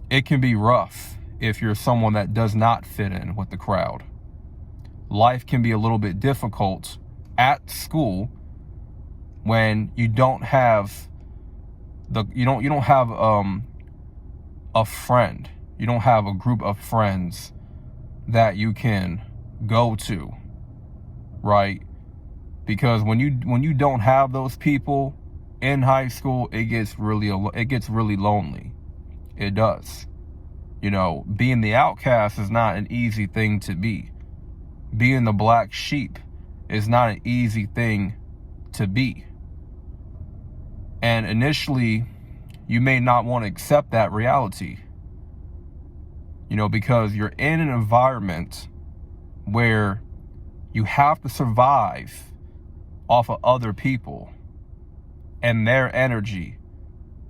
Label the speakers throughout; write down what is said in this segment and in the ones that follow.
Speaker 1: it can be rough if you're someone that does not fit in with the crowd. Life can be a little bit difficult at school when you don't have you don't have a friend. You don't have a group of friends that you can go to, right? Because when you don't have those people in high school, it gets really lonely. It does. You know, being the outcast is not an easy thing to be. Being the black sheep is not an easy thing to be. And initially, you may not want to accept that reality, you know, because you're in an environment where you have to survive off of other people and their energy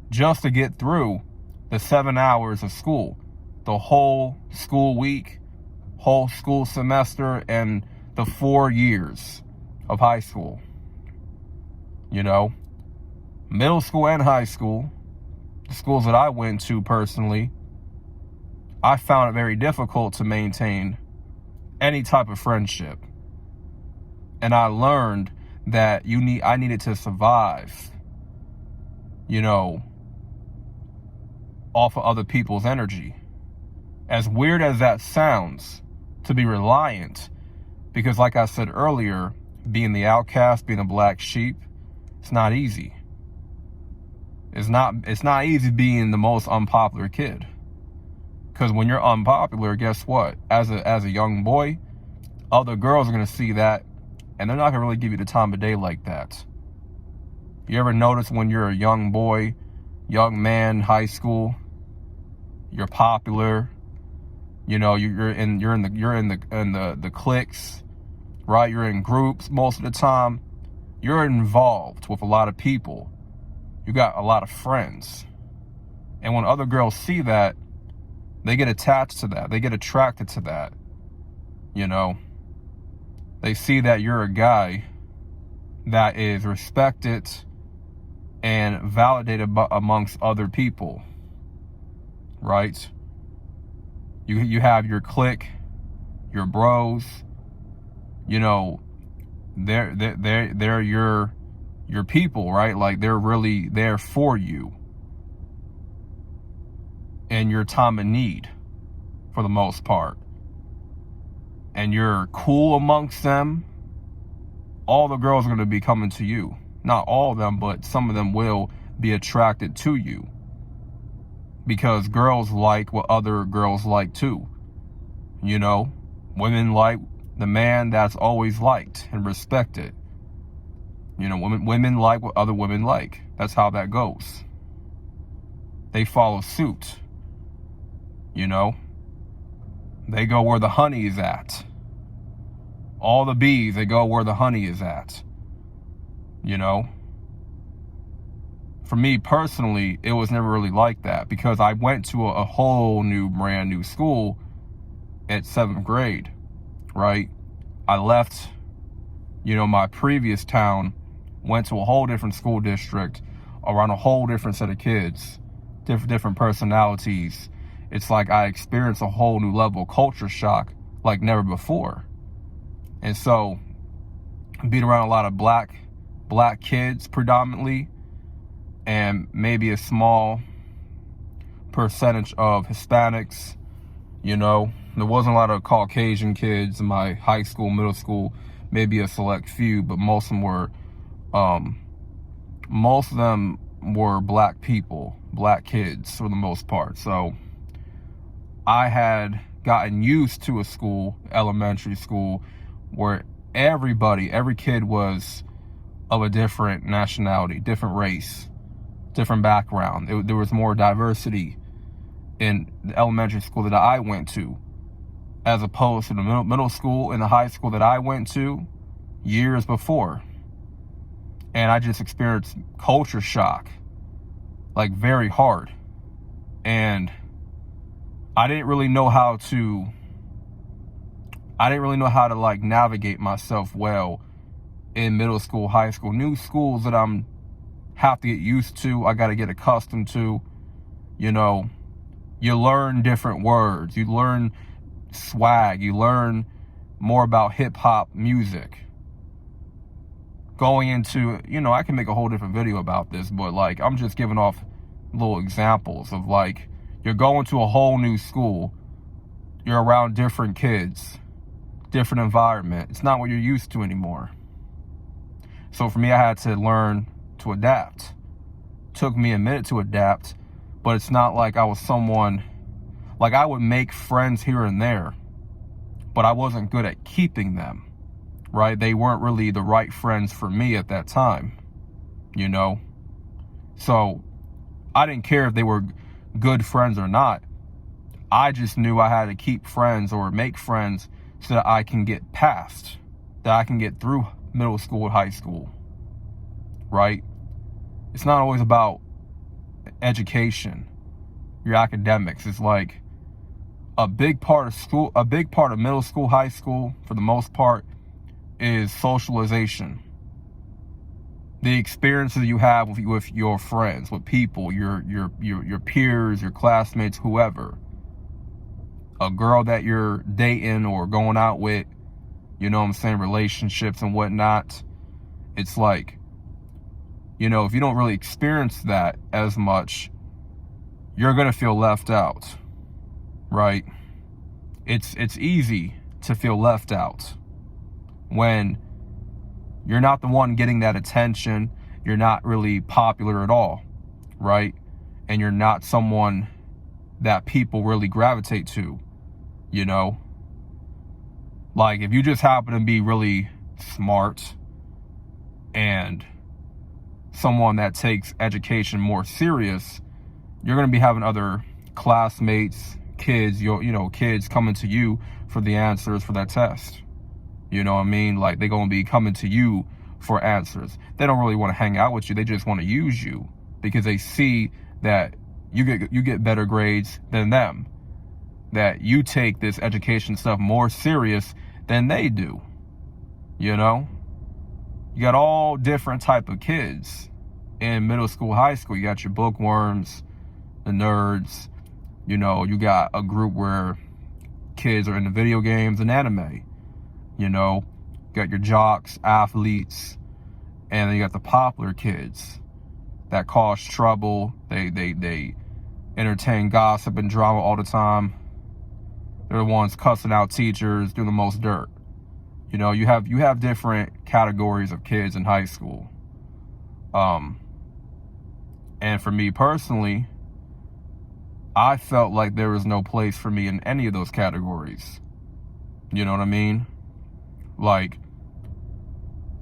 Speaker 1: just to get through the 7 hours of school, the whole school week, whole school semester, and the 4 years of high school. You know, middle school and high school, the schools that I went to personally, I found it very difficult to maintain any type of friendship. And I learned that I needed to survive, you know, off of other people's energy. As weird as that sounds, to be reliant, because like I said earlier, being the outcast, being a black sheep, it's not easy. It's not easy being the most unpopular kid. Because when you're unpopular, guess what? As a young boy, other girls are gonna see that, and they're not gonna really give you the time of day like that. You ever notice when you're a young boy, young man, high school, you're popular, you know, you're in the cliques, right? You're in groups most of the time. You're involved with a lot of people. You got a lot of friends. And when other girls see that, they get attached to that. They get attracted to that. You know, they see that you're a guy that is respected and validated amongst other people, right? You have your clique, your bros, you know, they're your people, right? Like, they're really there for you in your time of need, for the most part. And you're cool amongst them, all the girls are going to be coming to you. Not all of them, but some of them will be attracted to you. Because girls like what other girls like too. You know, women like the man that's always liked and respected. You know, women like what other women like. That's how that goes. They follow suit. You know, they go where the honey is at. All the bees, they go where the honey is at. You know, for me personally, it was never really like that, because I went to a whole new, brand new school at 7th grade, right? I left, you know, my previous town, went to a whole different school district, around a whole different set of kids, different personalities. It's like I experienced a whole new level of culture shock like never before. And so, being around a lot of black kids predominantly, and maybe a small percentage of Hispanics, you know, there wasn't a lot of Caucasian kids in my high school, middle school, maybe a select few, but most of them were black people, black kids for the most part. So I had gotten used to a school, elementary school, where every kid was of a different nationality, different race, different background. There was more diversity in the elementary school that I went to, as opposed to the middle school and the high school that I went to years before. And I just experienced culture shock, like very hard. And I didn't really know how to like navigate myself well in middle school, high school. New schools that have to get used to, I got to get accustomed to, you know. You learn different words. You learn swag. You learn more about hip hop music. Going into, I can make a whole different video about this, but like, I'm just giving off little examples of like, you're going to a whole new school. You're around different kids, different environment. It's not what you're used to anymore. So for me, I had to learn to adapt. Took me a minute to adapt, but it's not like I was someone, like I would make friends here and there, but I wasn't good at keeping them, right? They weren't really the right friends for me at that time, So I didn't care if they were good friends or not. I just knew I had to keep friends or make friends so that I can get past, that I can get through middle school and high school, right? It's not always about education, your academics. It's like a big part of middle school, high school, for the most part, is socialization. The experiences you have with your friends, with people, your peers, your classmates, whoever. A girl that you're dating or going out with, relationships and whatnot. It's like, if you don't really experience that as much, you're going to feel left out, right? It's easy to feel left out when you're not the one getting that attention. You're not really popular at all, right? And you're not someone that people really gravitate to, Like if you just happen to be really smart and someone that takes education more serious, you're going to be having other classmates, kids, kids coming to you for the answers for that test. You know what I mean? Like they're going to be coming to you for answers. They don't really want to hang out with you. They just want to use you because they see that you get better grades than them, that you take this education stuff more serious than they do. You got all different type of kids in middle school, high school. You got your bookworms, the nerds. You got a group where kids are into video games and anime. You got your jocks, athletes, and then you got the popular kids that cause trouble. They entertain gossip and drama all the time. They're the ones cussing out teachers, doing the most dirt. You have different categories of kids in high school. And for me personally, I felt like there was no place for me in any of those categories. You know what I mean? Like,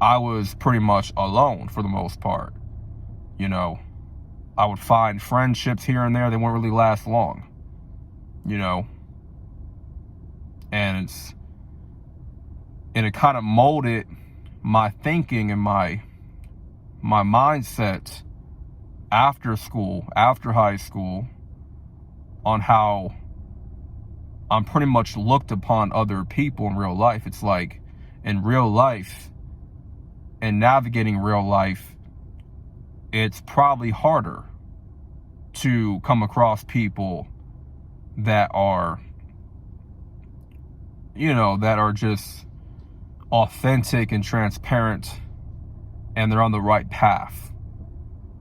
Speaker 1: I was pretty much alone for the most part. I would find friendships here and there. They won't really last long. And it kind of molded my thinking and my mindset after school, after high school, on how I'm pretty much looked upon other people in real life. It's like in real life and navigating real life, it's probably harder to come across people that are, that are just authentic and transparent and they're on the right path.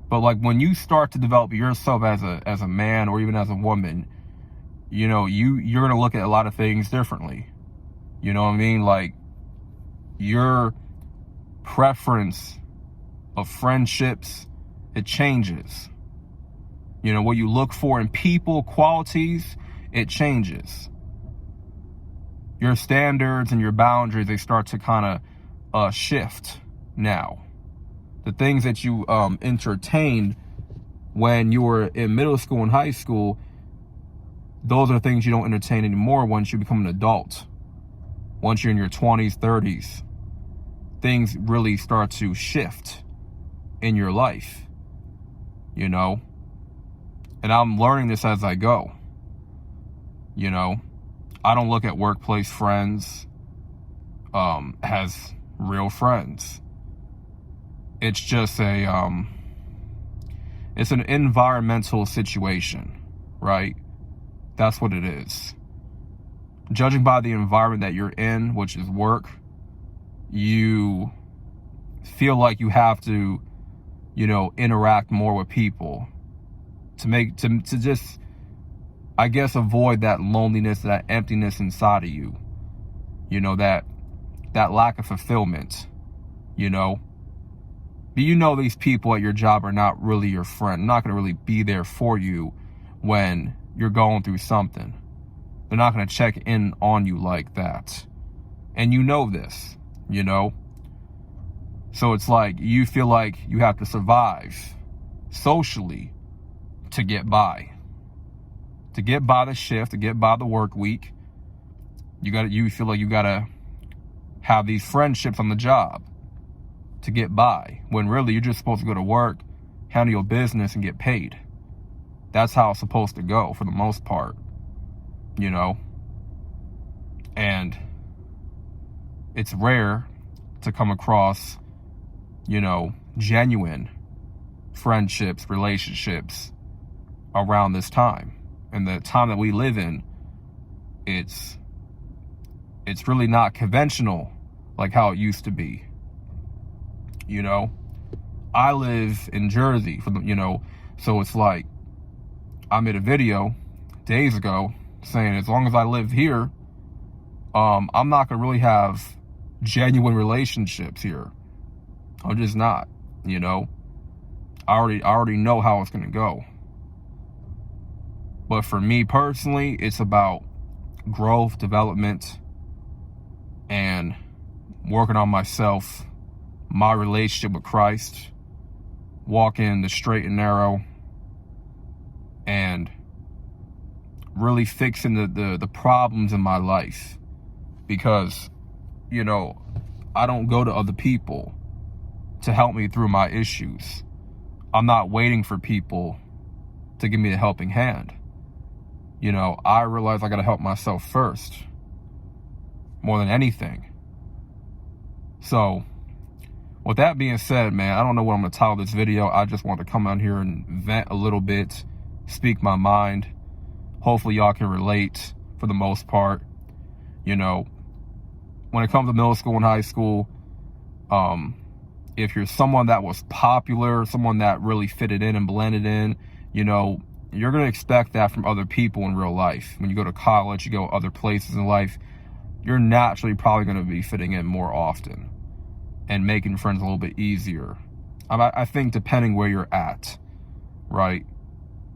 Speaker 1: But like when you start to develop yourself as a man or even as a woman, you're going to look at a lot of things differently. You know what I mean? Like your preference of friendships, it changes. What you look for in people, qualities, it changes. Your standards and your boundaries, they start to kind of shift now. The things that you entertained when you were in middle school and high school, those are things you don't entertain anymore once you become an adult. Once you're in your 20s, 30s, things really start to shift in your life, And I'm learning this as I go, I don't look at workplace friends as real friends. It's just it's an environmental situation, right? That's what it is. Judging by the environment that you're in, which is work, you feel like you have to, interact more with people to just, I guess, avoid that loneliness, that emptiness inside of you. That lack of fulfillment, But these people at your job are not really your friend. Not going to really be there for you when you're going through something. They're not going to check in on you like that. And this, So it's like you feel like you have to survive socially to get by. To get by the shift, to get by the work week. You feel like you got to have these friendships on the job to get by, when really you're just supposed to go to work, handle your business, and get paid. That's how it's supposed to go for the most part, and it's rare to come across, genuine friendships, relationships around this time. And the time that we live in, it's really not conventional like how it used to be. I live in Jersey, so it's like I made a video days ago saying as long as I live here, I'm not gonna really have genuine relationships here. I'm just not, I already know how it's gonna go. But for me personally, it's about growth, development, and working on myself, my relationship with Christ, walking the straight and narrow, and really fixing the problems in my life. Because, I don't go to other people to help me through my issues. I'm not waiting for people to give me a helping hand. I realize I got to help myself first, more than anything. So, with that being said, man, I don't know what I'm going to title this video. I just want to come out here and vent a little bit, speak my mind. Hopefully y'all can relate for the most part. When it comes to middle school and high school, if you're someone that was popular, someone that really fitted in and blended in, you're going to expect that from other people in real life. When you go to college, you go other places in life, you're naturally probably going to be fitting in more often and making friends a little bit easier. I think depending where you're at, right?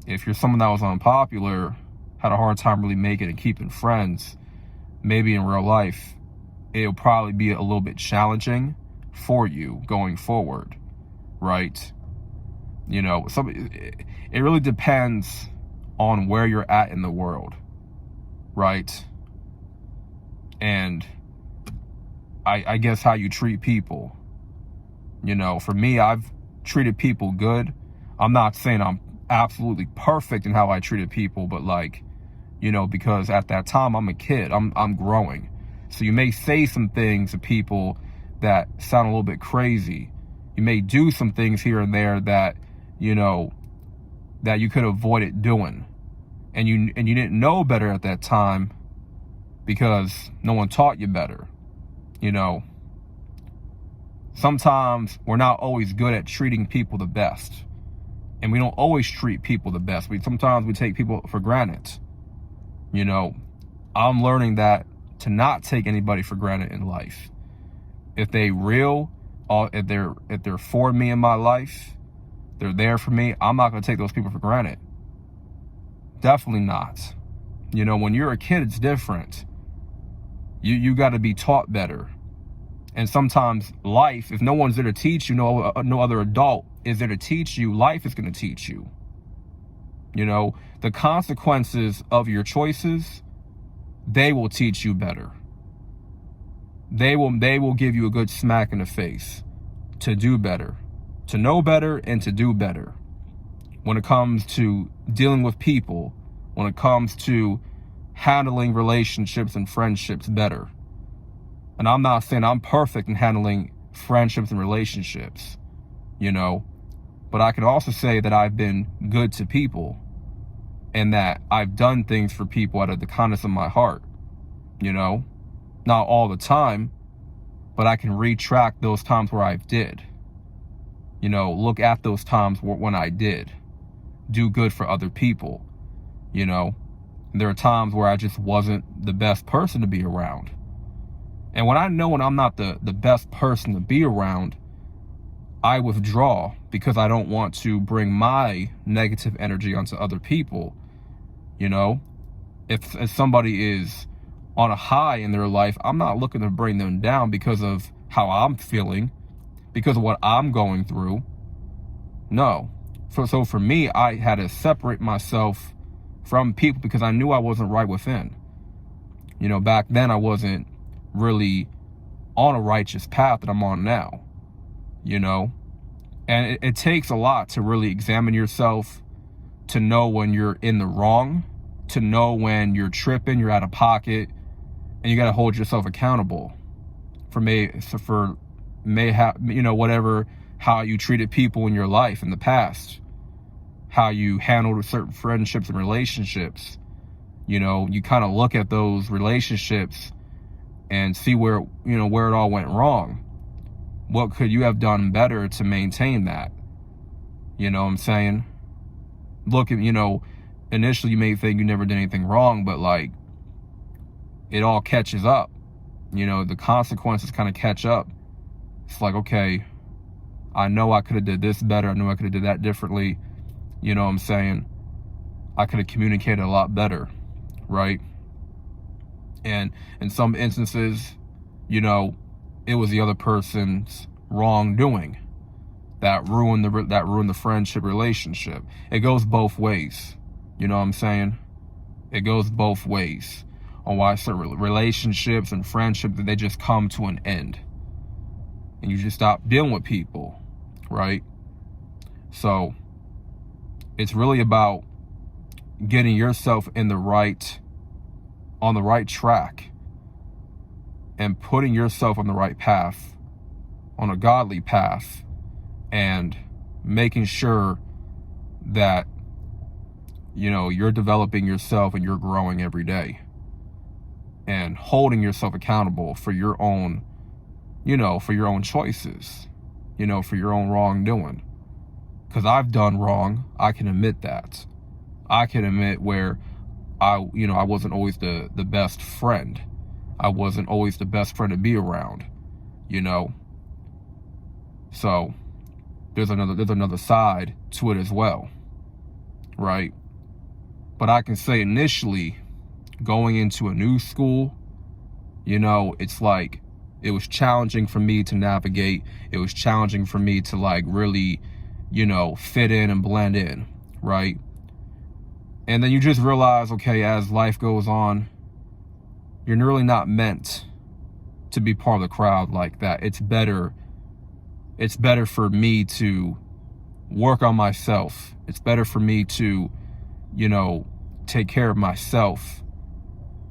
Speaker 1: If you're someone that was unpopular, had a hard time really making and keeping friends, maybe in real life, it'll probably be a little bit challenging for you going forward, right? It really depends on where you're at in the world, right? And I guess how you treat people. For me, I've treated people good. I'm not saying I'm absolutely perfect in how I treated people, but because at that time I'm a kid, I'm growing. So you may say some things to people that sound a little bit crazy. You may do some things here and there that, that you could avoid it doing. And you didn't know better at that time because no one taught you better. Sometimes we're not always good at treating people the best. And we don't always treat people the best. Sometimes we take people for granted. I'm learning that to not take anybody for granted in life. If they real, if they're for me in my life, they're there for me, I'm not going to take those people for granted. Definitely not. When you're a kid, it's different. You got to be taught better. And sometimes life, if no one's there to teach you, no other adult is there to teach you, life is going to teach you. The consequences of your choices, they will teach you better. They will give you a good smack in the face to do better, to know better, and to do better. When it comes to dealing with people, when it comes to handling relationships and friendships better. And I'm not saying I'm perfect in handling friendships and relationships, but I can also say that I've been good to people. and that I've done things for people out of the kindness of my heart, you know, not all the time, but I can retract those times where I did, you know, look at those times when I did do good for other people, you know. And there are times where I just wasn't the best person to be around. And when I know when I'm not the best person to be around, I withdraw, because I don't want to bring my negative energy onto other people. You know, if somebody is on a high in their life, I'm not looking to bring them down because of how I'm feeling, because of what I'm going through. No. So for me, I had to separate myself from people because I knew I wasn't right within. You know, back then I wasn't really on a righteous path that I'm on now, you know. And it takes a lot to really examine yourself, to know when you're in the wrong, to know when you're tripping, you're out of pocket, and you got to hold yourself accountable for whatever, how you treated people in your life in the past, how you handled certain friendships and relationships. You know, you kind of look at those relationships and see where it all went wrong. What could you have done better to maintain that? You know what I'm saying? Look at, initially you may think you never did anything wrong, but like, it all catches up. You know, the consequences kind of catch up. It's like, okay, I know I could have did this better. I know I could have did that differently. You know what I'm saying? I could have communicated a lot better, right? And in some instances, it was the other person's wrongdoing that ruined the friendship relationship. It goes both ways. You know what I'm saying? It goes both ways on why certain relationships and friendships, that they just come to an end. And you just stop dealing with people, right? So it's really about getting yourself on the right track, and putting yourself on the right path, on a godly path, and making sure that, you're developing yourself and you're growing every day, and holding yourself accountable for your own, for your own choices, for your own wrongdoing. Because I've done wrong. I can admit that. I can admit where I wasn't always the best friend. I wasn't always the best friend to be around, So there's another side to it as well, right? But I can say initially, going into a new school, it's like, it was challenging for me to navigate. It was challenging for me to like really, fit in and blend in, right? And then you just realize, okay, as life goes on, you're really not meant to be part of the crowd like that. It's better for me to work on myself. It's better for me to, take care of myself,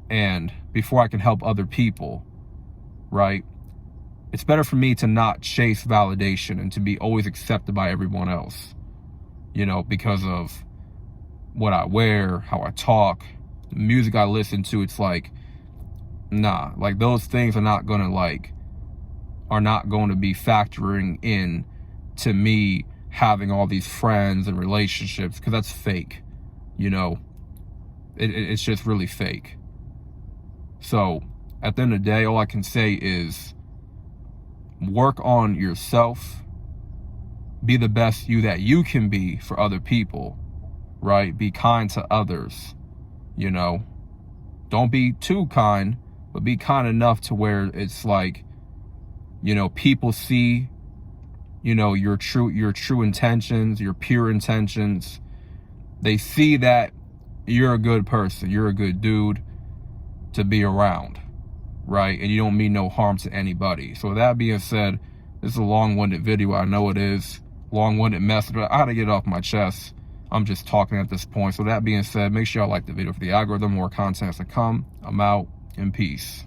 Speaker 1: and before I can help other people, right? It's better for me to not chase validation and to be always accepted by everyone else, because of what I wear, how I talk, the music I listen to. It's like, nah, like those things are not going to be factoring in to me having all these friends and relationships, because that's fake. It's just really fake. So at the end of the day, all I can say is work on yourself, be the best you that you can be for other people, right? Be kind to others, don't be too kind, but be kind enough to where it's like, people see, your true intentions, your pure intentions. They see that you're a good person, you're a good dude to be around, right? And you don't mean no harm to anybody. So with that being said, this is a long-winded video. I know it is long-winded message, but I had to get it off my chest. I'm just talking at this point. So that being said, make sure y'all like the video for the algorithm. More content to come. I'm out, in peace.